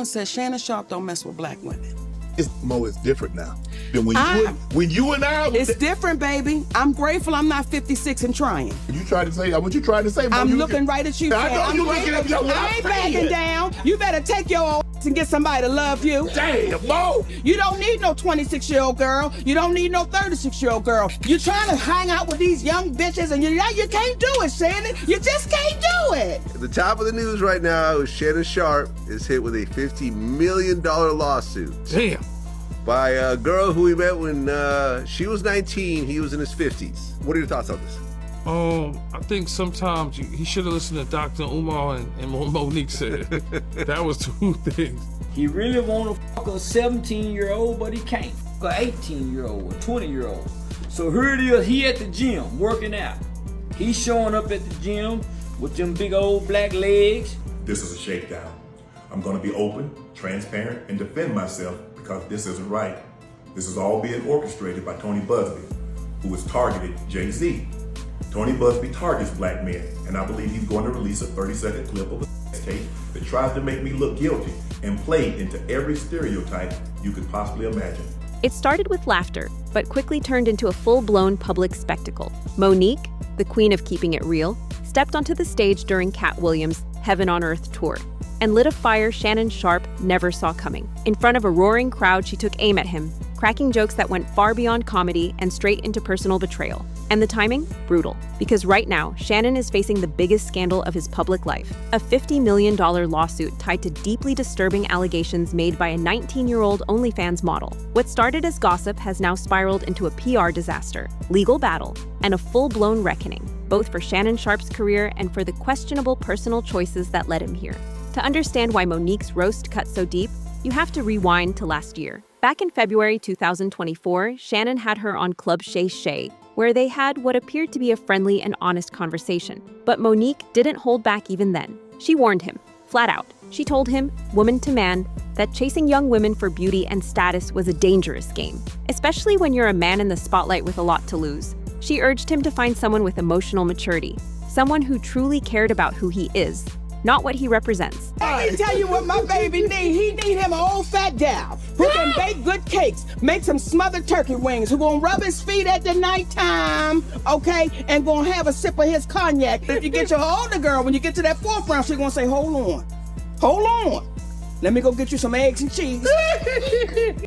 one said Shannon Sharpe don't mess with black women. It's different now than when you and I. It's different, baby. I'm grateful I'm not 56 and trying. You tried to say what you tried to say. Mo, I'm looking right at you. I know you looking at me. I ain't backing down. You better take your old and get somebody to love you. Damn, Mo. You don't need no 26-year-old girl. You don't need no 36-year-old girl. You're trying to hang out with these young bitches and you can't do it, Shannon. You just can't do it. At the top of the news right now is Shannon Sharpe is hit with a $50 million lawsuit. Damn. By a girl who he met when she was 19, he was in his 50s. What are your thoughts on this? I think sometimes he should have listened to Dr. Umar and what Monique said. That was two things. He really want to fuck a 17-year-old, but he can't fuck a 18-year-old or 20-year-old. So here it is, he at the gym working out. He's showing up at the gym with them big old black legs. This is a shakedown. I'm going to be open, transparent, and defend myself because this isn't right. This is all being orchestrated by Tony Busby, who has targeted Jay-Z. Tony Busby targets black men, and I believe he's going to release a 30-second clip of a tape that tries to make me look guilty and play into every stereotype you could possibly imagine. It started with laughter, but quickly turned into a full-blown public spectacle. Monique, the queen of keeping it real, stepped onto the stage during Katt Williams' Heaven on Earth tour and lit a fire Shannon Sharpe never saw coming. In front of a roaring crowd, she took aim at him, cracking jokes that went far beyond comedy and straight into personal betrayal. And the timing? Brutal. Because right now, Shannon is facing the biggest scandal of his public life, a $50 million lawsuit tied to deeply disturbing allegations made by a 19-year-old OnlyFans model. What started as gossip has now spiraled into a PR disaster, legal battle, and a full-blown reckoning, both for Shannon Sharpe's career and for the questionable personal choices that led him here. To understand why Monique's roast cut so deep, you have to rewind to last year. Back in February 2024, Shannon had her on Club Shay Shay, where they had what appeared to be a friendly and honest conversation. But Monique didn't hold back even then. She warned him, flat out. She told him, woman to man, that chasing young women for beauty and status was a dangerous game, especially when you're a man in the spotlight with a lot to lose. She urged him to find someone with emotional maturity, someone who truly cared about who he is, not what he represents. Let me tell you what my baby need. He need him an old fat gal who can bake good cakes, make some smothered turkey wings, who gonna rub his feet at the nighttime, okay, and gonna have a sip of his cognac. If you get your older girl, when you get to that fourth round, she gonna say, hold on. Let me go get you some eggs and cheese.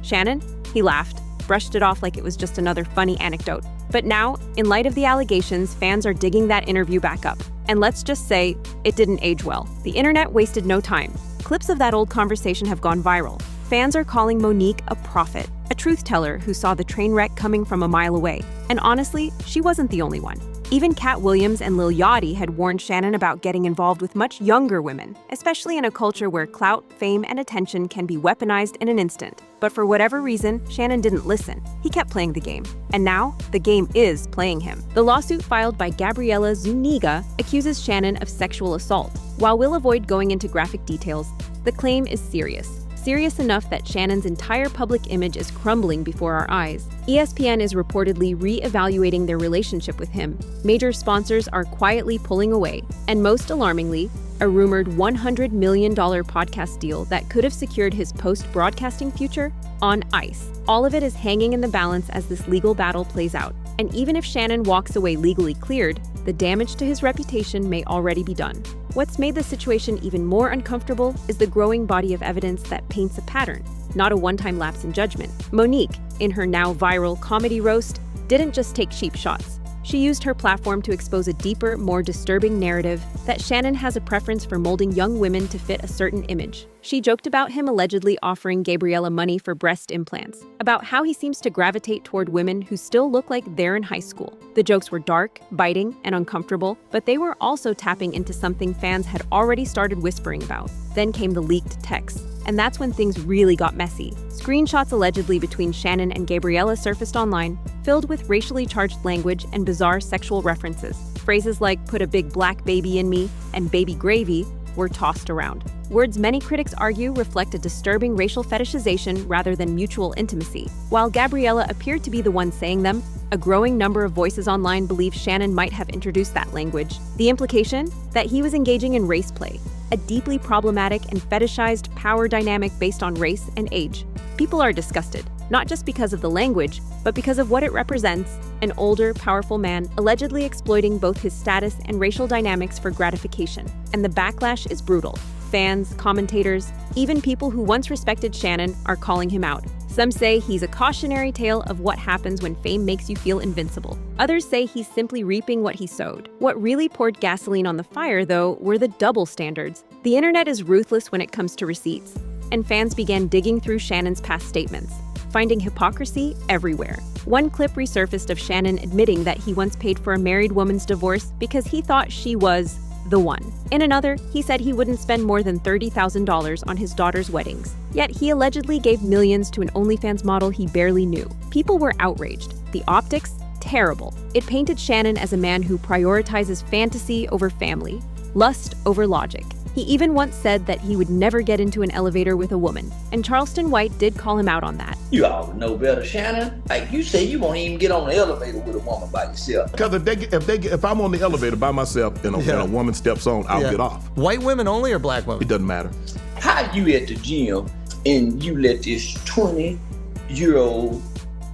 Shannon, he laughed, brushed it off like it was just another funny anecdote. But now, in light of the allegations, fans are digging that interview back up. And let's just say, it didn't age well. The internet wasted no time. Clips of that old conversation have gone viral. Fans are calling Monique a prophet, a truth teller who saw the train wreck coming from a mile away. And honestly, she wasn't the only one. Even Katt Williams and Lil Yachty had warned Shannon about getting involved with much younger women, especially in a culture where clout, fame, and attention can be weaponized in an instant. But for whatever reason, Shannon didn't listen. He kept playing the game. And now, the game is playing him. The lawsuit filed by Gabriela Zuniga accuses Shannon of sexual assault. While we'll avoid going into graphic details, the claim is serious. Serious enough that Shannon's entire public image is crumbling before our eyes. ESPN is reportedly re-evaluating their relationship with him. Major sponsors are quietly pulling away. And most alarmingly, a rumored $100 million podcast deal that could have secured his post-broadcasting future on ice. All of it is hanging in the balance as this legal battle plays out. And even if Shannon walks away legally cleared, the damage to his reputation may already be done. What's made the situation even more uncomfortable is the growing body of evidence that paints a pattern, not a one-time lapse in judgment. Monique, in her now viral comedy roast, didn't just take cheap shots. She used her platform to expose a deeper, more disturbing narrative that Shannon has a preference for molding young women to fit a certain image. She joked about him allegedly offering Gabriela money for breast implants, about how he seems to gravitate toward women who still look like they're in high school. The jokes were dark, biting, and uncomfortable, but they were also tapping into something fans had already started whispering about. Then came the leaked texts. And that's when things really got messy. Screenshots allegedly between Shannon and Gabriela surfaced online, filled with racially charged language and bizarre sexual references. Phrases like "put a big black baby in me" and "baby gravy" were tossed around. Words many critics argue reflect a disturbing racial fetishization rather than mutual intimacy. While Gabriela appeared to be the one saying them, a growing number of voices online believe Shannon might have introduced that language. The implication? That he was engaging in race play. a deeply problematic and fetishized power dynamic based on race and age. People are disgusted, not just because of the language, but because of what it represents: an older, powerful man allegedly exploiting both his status and racial dynamics for gratification. And the backlash is brutal. Fans, commentators, even people who once respected Shannon are calling him out. Some say he's a cautionary tale of what happens when fame makes you feel invincible. Others say he's simply reaping what he sowed. What really poured gasoline on the fire, though, were the double standards. The internet is ruthless when it comes to receipts, and fans began digging through Shannon's past statements, finding hypocrisy everywhere. One clip resurfaced of Shannon admitting that he once paid for a married woman's divorce because he thought she was the one. In another, he said he wouldn't spend more than $30,000 on his daughter's weddings. Yet he allegedly gave millions to an OnlyFans model he barely knew. People were outraged. The optics? Terrible. It painted Shannon as a man who prioritizes fantasy over family, lust over logic. He even once said that he would never get into an elevator with a woman, and Charleston White did call him out on that. You ought to know better, Shannon. Like you say, you won't even get on the elevator with a woman by yourself. Because if I'm on the elevator by myself and a woman steps on, I'll get off. White women only or black women? It doesn't matter. How you at the gym and you let this 20-year-old,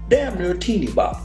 damn near teeny bop,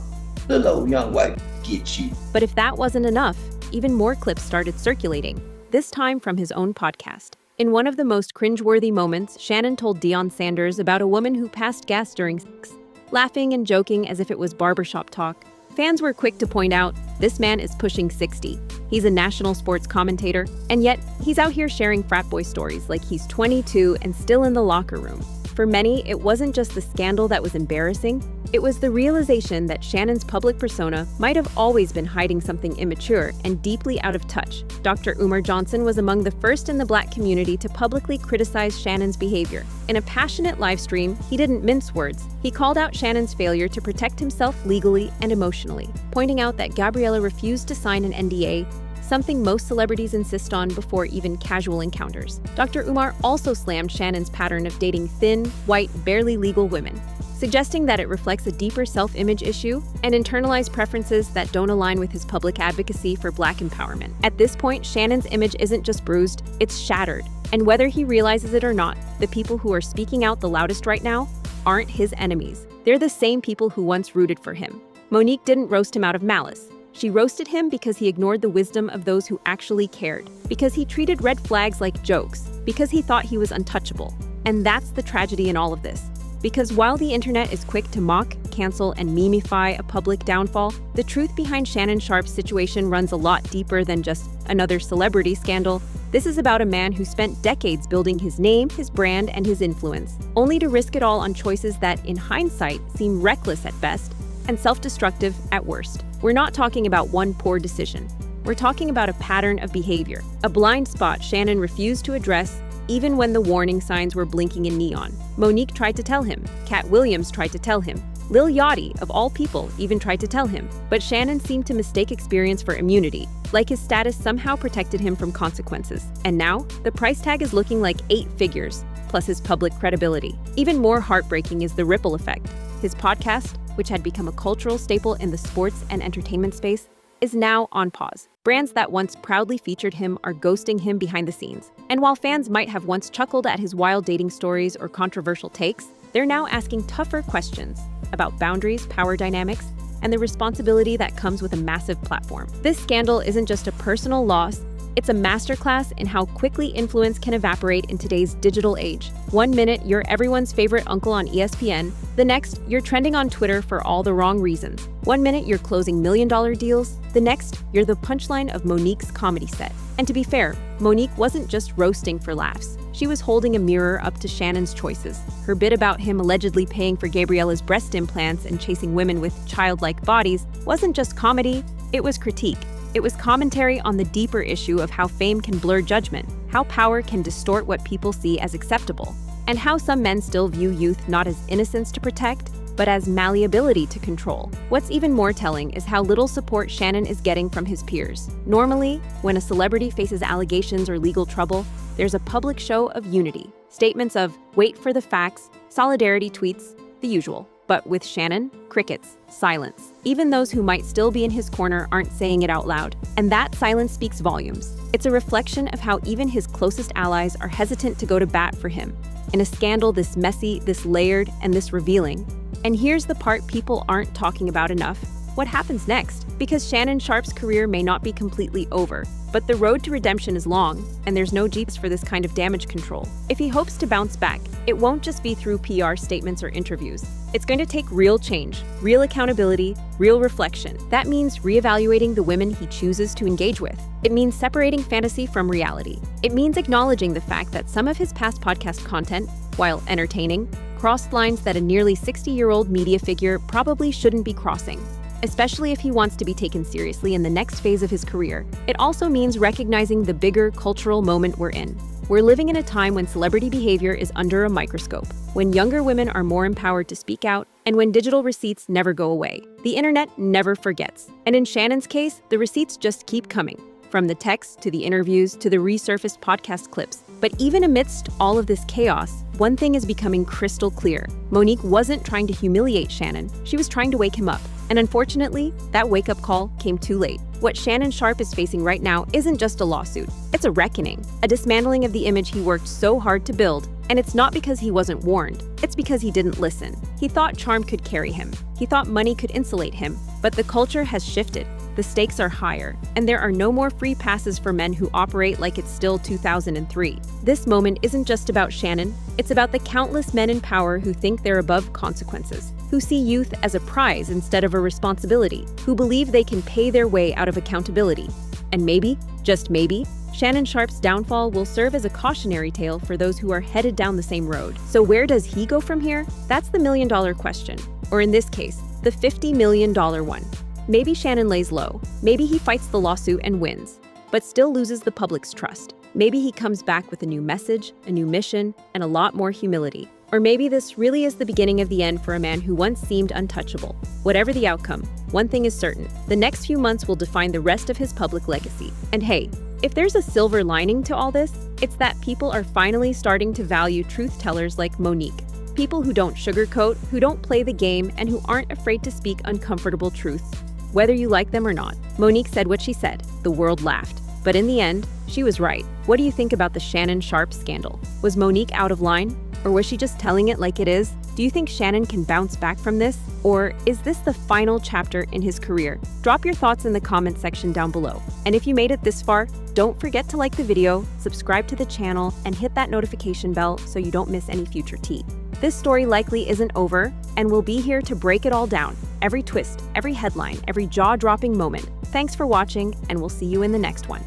little old young white get you? But if that wasn't enough, even more clips started circulating, this time from his own podcast. In one of the most cringeworthy moments, Shannon told Deion Sanders about a woman who passed gas during sex, laughing and joking as if it was barbershop talk. Fans were quick to point out, this man is pushing 60. He's a national sports commentator, and yet he's out here sharing frat boy stories like he's 22 and still in the locker room. For many, it wasn't just the scandal that was embarrassing, it was the realization that Shannon's public persona might have always been hiding something immature and deeply out of touch. Dr. Umar Johnson was among the first in the Black community to publicly criticize Shannon's behavior. In a passionate live stream, he didn't mince words. He called out Shannon's failure to protect himself legally and emotionally, pointing out that Gabriella refused to sign an NDA, something most celebrities insist on before even casual encounters. Dr. Umar also slammed Shannon's pattern of dating thin, white, barely legal women, suggesting that it reflects a deeper self-image issue and internalized preferences that don't align with his public advocacy for Black empowerment. At this point, Shannon's image isn't just bruised, it's shattered. And whether he realizes it or not, the people who are speaking out the loudest right now aren't his enemies. They're the same people who once rooted for him. Monique didn't roast him out of malice. She roasted him because he ignored the wisdom of those who actually cared, because he treated red flags like jokes, because he thought he was untouchable. And that's the tragedy in all of this. Because while the internet is quick to mock, cancel, and memify a public downfall, the truth behind Shannon Sharpe's situation runs a lot deeper than just another celebrity scandal. This is about a man who spent decades building his name, his brand, and his influence, only to risk it all on choices that, in hindsight, seem reckless at best and self-destructive at worst. We're not talking about one poor decision. We're talking about a pattern of behavior, a blind spot Shannon refused to address even when the warning signs were blinking in neon. Monique tried to tell him, Katt Williams tried to tell him, Lil Yachty, of all people, even tried to tell him. But Shannon seemed to mistake experience for immunity, like his status somehow protected him from consequences. And now, the price tag is looking like 8 figures, plus his public credibility. Even more heartbreaking is the ripple effect. His podcast, which had become a cultural staple in the sports and entertainment space, is now on pause. Brands that once proudly featured him are ghosting him behind the scenes. And while fans might have once chuckled at his wild dating stories or controversial takes, they're now asking tougher questions about boundaries, power dynamics, and the responsibility that comes with a massive platform. This scandal isn't just a personal loss, it's a masterclass in how quickly influence can evaporate in today's digital age. One minute, you're everyone's favorite uncle on ESPN. The next, you're trending on Twitter for all the wrong reasons. One minute, you're closing million-dollar deals. The next, you're the punchline of Monique's comedy set. And to be fair, Monique wasn't just roasting for laughs. She was holding a mirror up to Shannon's choices. Her bit about him allegedly paying for Gabriella's breast implants and chasing women with childlike bodies wasn't just comedy, it was critique. It was commentary on the deeper issue of how fame can blur judgment, how power can distort what people see as acceptable, and how some men still view youth not as innocence to protect, but as malleability to control. What's even more telling is how little support Shannon is getting from his peers. Normally, when a celebrity faces allegations or legal trouble, there's a public show of unity. Statements of, wait for the facts, solidarity tweets, the usual. But with Shannon, crickets, silence. Even those who might still be in his corner aren't saying it out loud. And that silence speaks volumes. It's a reflection of how even his closest allies are hesitant to go to bat for him. In a scandal this messy, this layered, and this revealing. And here's the part people aren't talking about enough. What happens next? Because Shannon Sharpe's career may not be completely over, but the road to redemption is long, and there's no Jeeps for this kind of damage control. If he hopes to bounce back, it won't just be through PR statements or interviews. It's going to take real change, real accountability, real reflection. That means reevaluating the women he chooses to engage with. It means separating fantasy from reality. It means acknowledging the fact that some of his past podcast content, while entertaining, crossed lines that a nearly 60-year-old media figure probably shouldn't be crossing, especially if he wants to be taken seriously in the next phase of his career. It also means recognizing the bigger cultural moment we're in. We're living in a time when celebrity behavior is under a microscope, when younger women are more empowered to speak out, and when digital receipts never go away. The internet never forgets. And in Shannon's case, the receipts just keep coming, from the texts to the interviews to the resurfaced podcast clips. But even amidst all of this chaos, one thing is becoming crystal clear. Monique wasn't trying to humiliate Shannon, she was trying to wake him up. And unfortunately, that wake-up call came too late. What Shannon Sharpe is facing right now isn't just a lawsuit, it's a reckoning, a dismantling of the image he worked so hard to build. And it's not because he wasn't warned, it's because he didn't listen. He thought charm could carry him, he thought money could insulate him, but the culture has shifted. The stakes are higher, and there are no more free passes for men who operate like it's still 2003. This moment isn't just about Shannon, it's about the countless men in power who think they're above consequences, who see youth as a prize instead of a responsibility, who believe they can pay their way out of accountability. And maybe, just maybe, Shannon Sharpe's downfall will serve as a cautionary tale for those who are headed down the same road. So where does he go from here? That's the million-dollar question. Or in this case, the $50 million one. Maybe Shannon lays low. Maybe he fights the lawsuit and wins, but still loses the public's trust. Maybe he comes back with a new message, a new mission, and a lot more humility. Or maybe this really is the beginning of the end for a man who once seemed untouchable. Whatever the outcome, one thing is certain. The next few months will define the rest of his public legacy. And hey, if there's a silver lining to all this, it's that people are finally starting to value truth-tellers like Monique. People who don't sugarcoat, who don't play the game, and who aren't afraid to speak uncomfortable truths, whether you like them or not. Monique said what she said. The world laughed. But in the end, she was right. What do you think about the Shannon Sharpe scandal? Was Monique out of line? Or was she just telling it like it is? Do you think Shannon can bounce back from this? Or is this the final chapter in his career? Drop your thoughts in the comment section down below. And if you made it this far, don't forget to like the video, subscribe to the channel, and hit that notification bell so you don't miss any future tea. This story likely isn't over, and we'll be here to break it all down. Every twist, every headline, every jaw-dropping moment. Thanks for watching, and we'll see you in the next one.